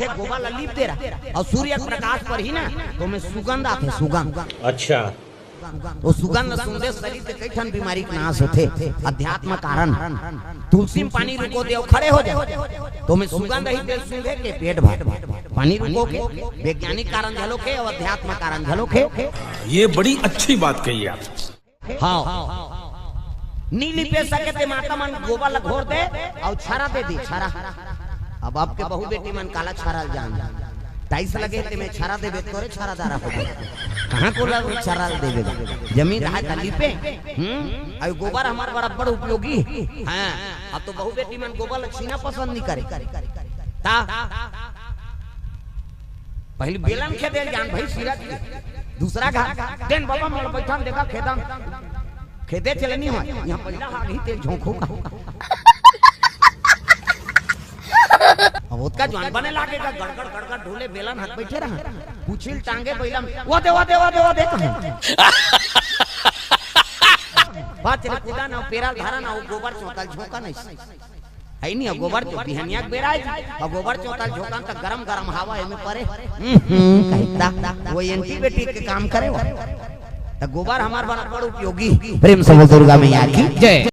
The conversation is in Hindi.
थे गोबर लीप दे रहा और सूर्य प्रकाश पर ही ना तो मैं सुगंध आते सुगंध। अच्छा वो सुगंध सुनते शरीर के कई ठन बीमारी के नाश होते। अध्यात्म कारण तुलसी में पानी रुको दे खड़े हो जाए तो मैं सुगंध ही दे सुनते के पेट भर पानी रुको के वैज्ञानिक कारण झलो के और अध्यात्म कारण झलो के। ये बड़ी अच्छी बात कही आप। हाँ नीली पे सके ते माता मन गोबर लगोर दे और छारा दे दी छारा। अब आपके बहू बेटी मन काला छारा जान टाइस लगे ते मैं छारा दे तोरे छारा दारा हो कहां को लग छारा देबे जमीन रहा गली पे। और गोबर हमार बराबर उपयोगी। हां अब तो बहू बेटी मन गोबर छीना पसंद नहीं करे ता पहले बेलन खेदे जान भाई सिरा दूसरा घाट देन बाबा मोर बैठा देखा खेदा खेदे चले नहीं हो यहां पहला हाग ही ते झोंखो का अब उसका जवान बने लागेगा गड़गड़ गड़गड़ ढोले बेलन हाथ बैठे रहा पूछिल टांगे पहिला वो दे बात चले कूदा ना पेरा धारा ना गोबर चौताल झोंका नहीं है नहीं गोबर तो बिहनिया बेराय और गोबर चौताल झोंका का गरम गरम हवा एमे परे कहता वो एंटीबायोटिक के काम करे। तो गोबर हमार बड़ा उपयोगी। प्रेम से दुर्गा मैया की जय।